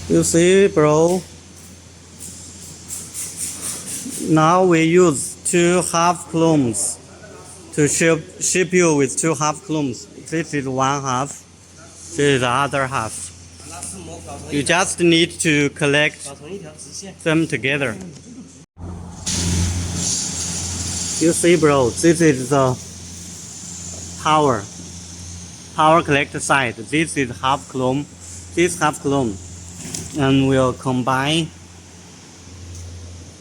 You see, bro? Now we use 2 half clones to ship you with 2 half clones. This is 1 half. This is the other half. You just need to collect them together. You see, bro, this is the power collect side. This is half clone, this half clone, and we'll combine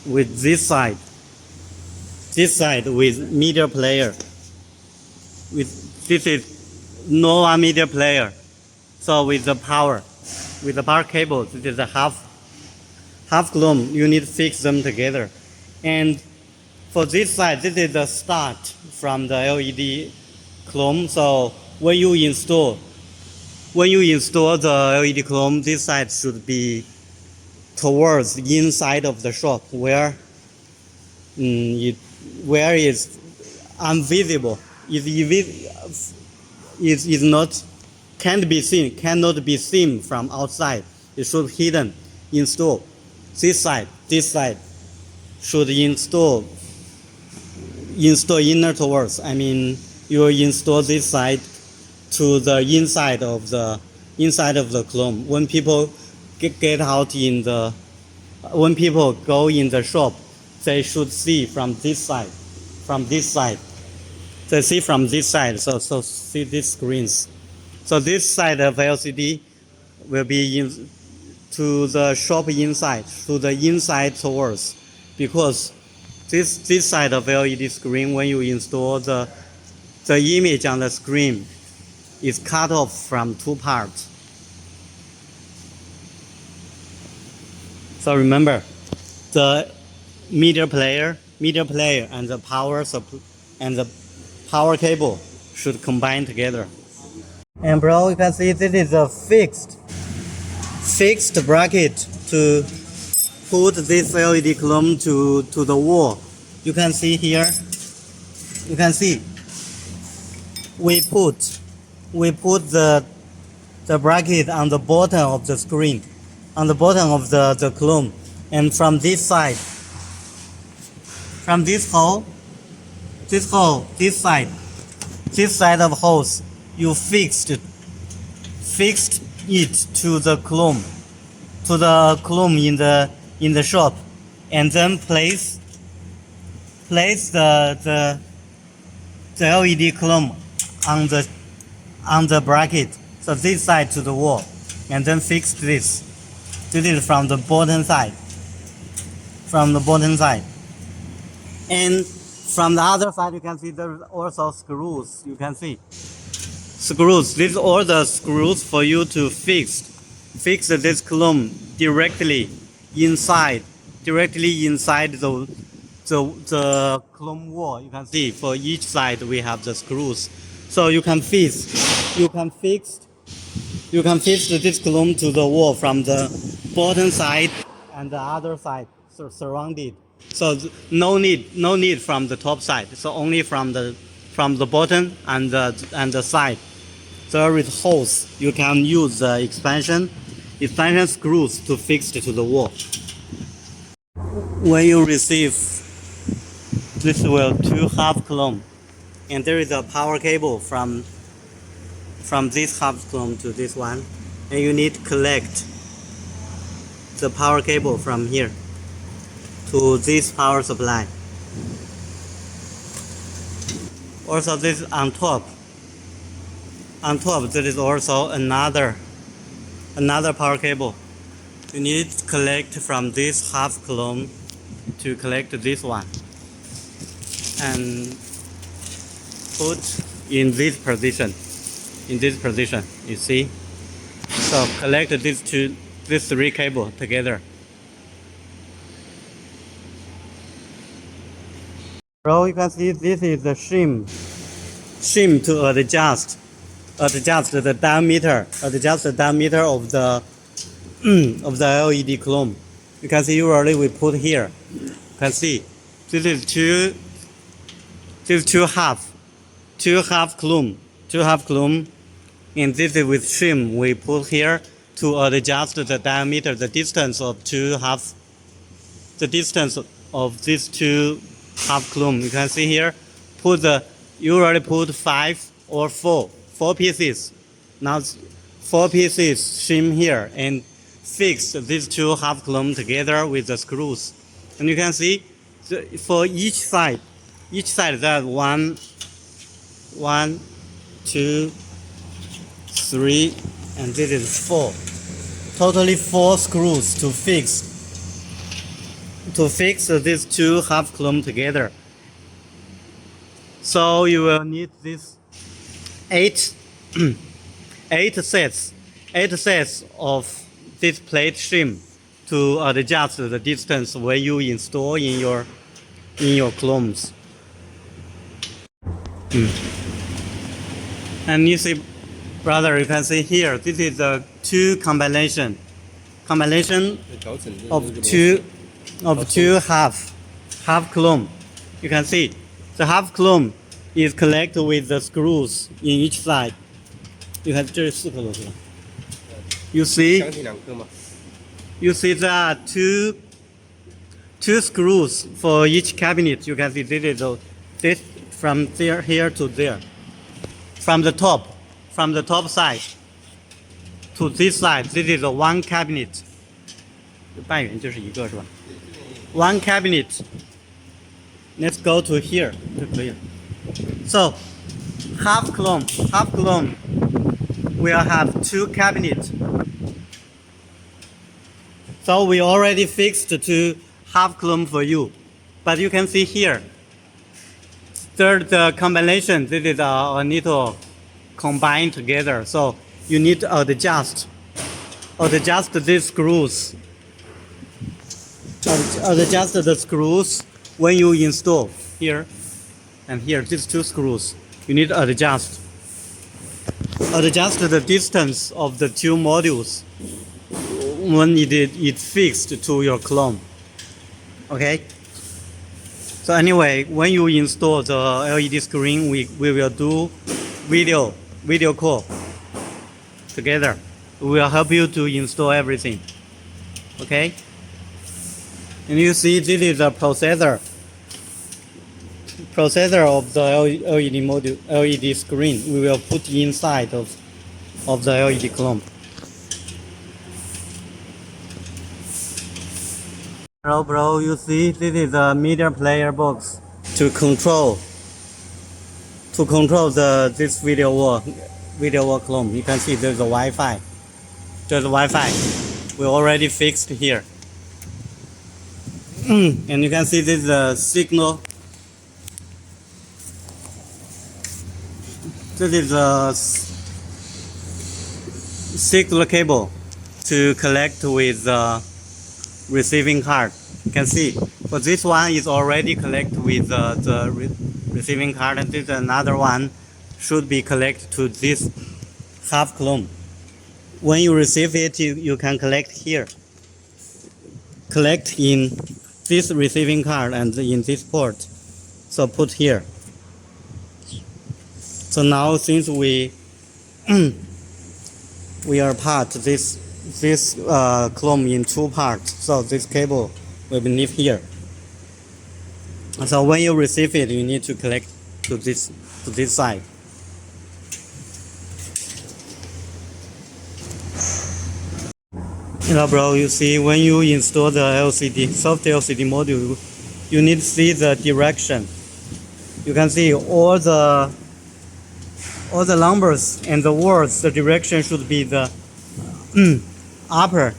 with this side with media player. This is no media player. So with the power cable, this is a half clone. You need to fix them together. And for this side, this is the start from the LED clone. So when you install the LED clone, this side should be towards the inside of the shop where it's invisible. Is not cannot be seen from outside. It should hidden install. This side should install inner towards. I mean, you install this side to the inside of the clone. When people get out when people go in the shop, they should see from this side. They see from this side. So see these screens. So this side of LCD will be to the shop inside, to the inside towards, because this side of LED screen, when you install the image on the screen, is cut off from 2 parts. So remember, the media player and the power cable should combine together. And bro, you can see this is a fixed bracket to put this LED clone to the wall. You can see here. You can see we put the bracket on the bottom of the screen, on the bottom of the clone, and from this side, from this side of hose, you fixed it to the clone in the shop, and then place the LED clone on the bracket. So this side to the wall, and then fix this. This is from the bottom side. And from the other side, you can see there are also screws. You can see screws. These are all the screws for you to fix this clone directly inside the clone wall. You can see for each side we have the screws, so you can fix this clone to the wall from the bottom side and the other side, so surrounded. So no need from the top side. So only from the bottom and the side. So with hose, you can use the expansion screws to fix it to the wall. When you receive this 2 half clone, and there is a power cable from this half clone to this one, and you need to collect the power cable from here to this power supply. Also, this on top there is also another power cable. You need to collect from this half clone to collect this one and put in this position. You see. So collect these 3 cables together. Bro, you can see this is the shim to adjust the diameter of the LED clone. You can see usually we put here. You can see this is two half clone, and this is with shim we put here to adjust the diameter, the distance of these two half clone. You can see here, you already put 5 or 4 pieces. Now 4 pieces shim here and fix these two half clone together with the screws. And you can see for each side that 1, 2, 3, and this is 4. Totally 4 screws to fix these two half clone together. So you will need this 8 sets of this plate shim to adjust the distance when you install in your clones. And you see, brother, you can see here, this is a two combination of two half clone. You can see the half clone is connected with the screws in each side. You have 这是4颗螺丝。You see there are two screws for each cabinet. You can see this from here to there. From the top side to this side, this is one cabinet. 半圆就是一个是吧 ？One cabinet. Let's go to here 就可以了。So half clone will have 2 cabinets. So we already fixed 2 half clone for you, but you can see here. Third combination, this is a little combined together. So you need to adjust these screws. Adjust the screws when you install here and here. These 2 screws you need to adjust the distance of the 2 modules when it's fixed to your clone. Okay. So anyway, when you install the LED screen, we will do video call together. We will help you to install everything. Okay? And you see this is the processor of the LED module, LED screen. We will put inside of the LED clone. Bro, you see this is a media player box to control this video wall clone. You can see there's a Wi-Fi. We already fixed here. And you can see this is a signal. This is a signal cable to connect with the receiving card. You can see, but this one is already connected with the receiving card, and this another one should be connected to this half clone. When you receive it, you can collect here. Collect in this receiving card and in this port. So put here. So now since we are part this clone in 2 parts, so this cable will be leave here. So when you receive it, you need to connect to this side. Bro, you see when you install the soft LCD module, you need to see the direction. You can see all the numbers and the words. The direction should be the upwards.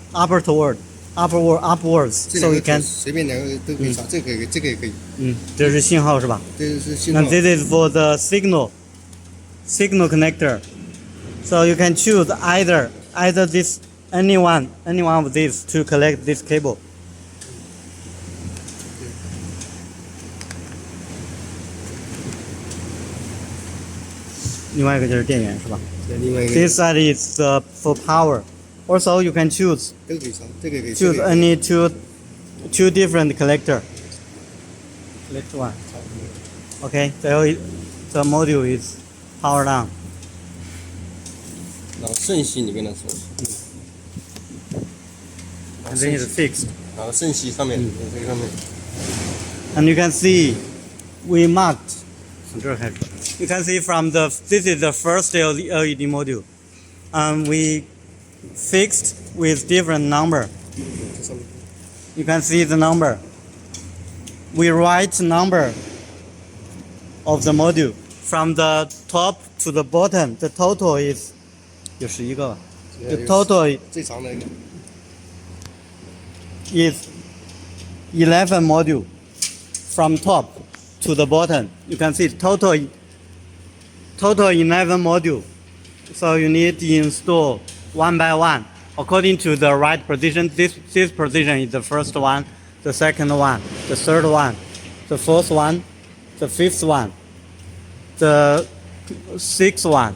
So you can 随便两个都可以刷，这个也可以。这是信号是吧？这是信号。 And this is for the signal connector. So you can choose either this any one of these to collect this cable. This side is for power. Also, you can choose any two different collector. Select one. Okay, the module is powered on. 然后顺序你跟他说。and then it's fixed. 然后信息上面这个上面， And you can see we marked. You can see from this is the first LED module. We fixed with different number. 这上面 You can see the number. We write number of the module from the top to the bottom. The total is 有11个吧 The total 最长的一个 is 11 module from top to the bottom. You can see total 11 module. So you need to install one by one according to the right position. This position is the first one, the second one, the third one, the fourth one, the fifth one, the sixth one,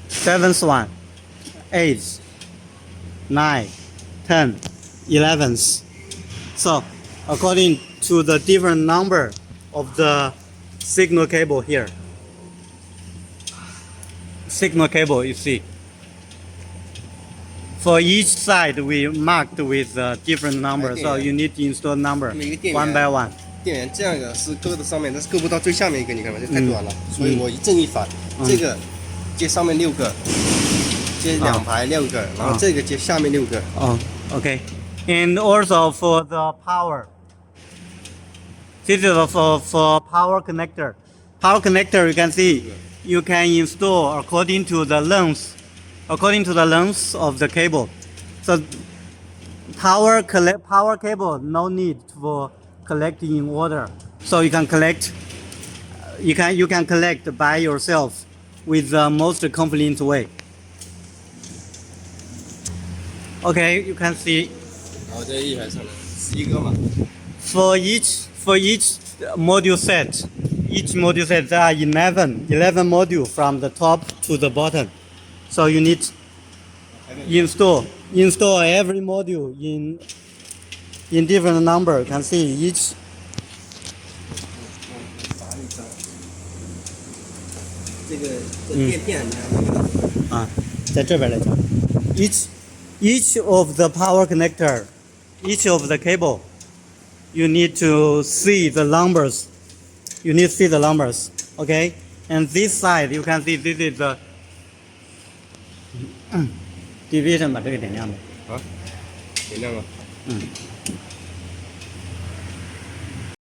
seventh one, eighth, 9, 10, 11th. So according to the different number of the signal cable here. Signal cable, you see. For each side, we marked with a different number, so you need to install number one by one. 电源这样的是搁在上面，但是搁不到最下面一个，你看嘛，这太短了，所以我一正一反，这个接上面6个，接2排6个，然后这个接下面6个。Oh, okay. And also for the power. This is for power connector. Power connector, you can see, you can install according to the length of the cable. So power cable, no need for collecting in order. So you can collect, you can collect by yourself with the most convenient way. Okay, you can see. 然后这一排上来11个嘛。For each module set, there are 11 modules from the top to the bottom. So you need install every module in different number. You can see each. 这个电在这边来讲 each of the power connector, each of the cable, you need to see the numbers. You need to see the numbers, okay? And this side, you can see this is the division 把这个点亮的。啊，点亮了。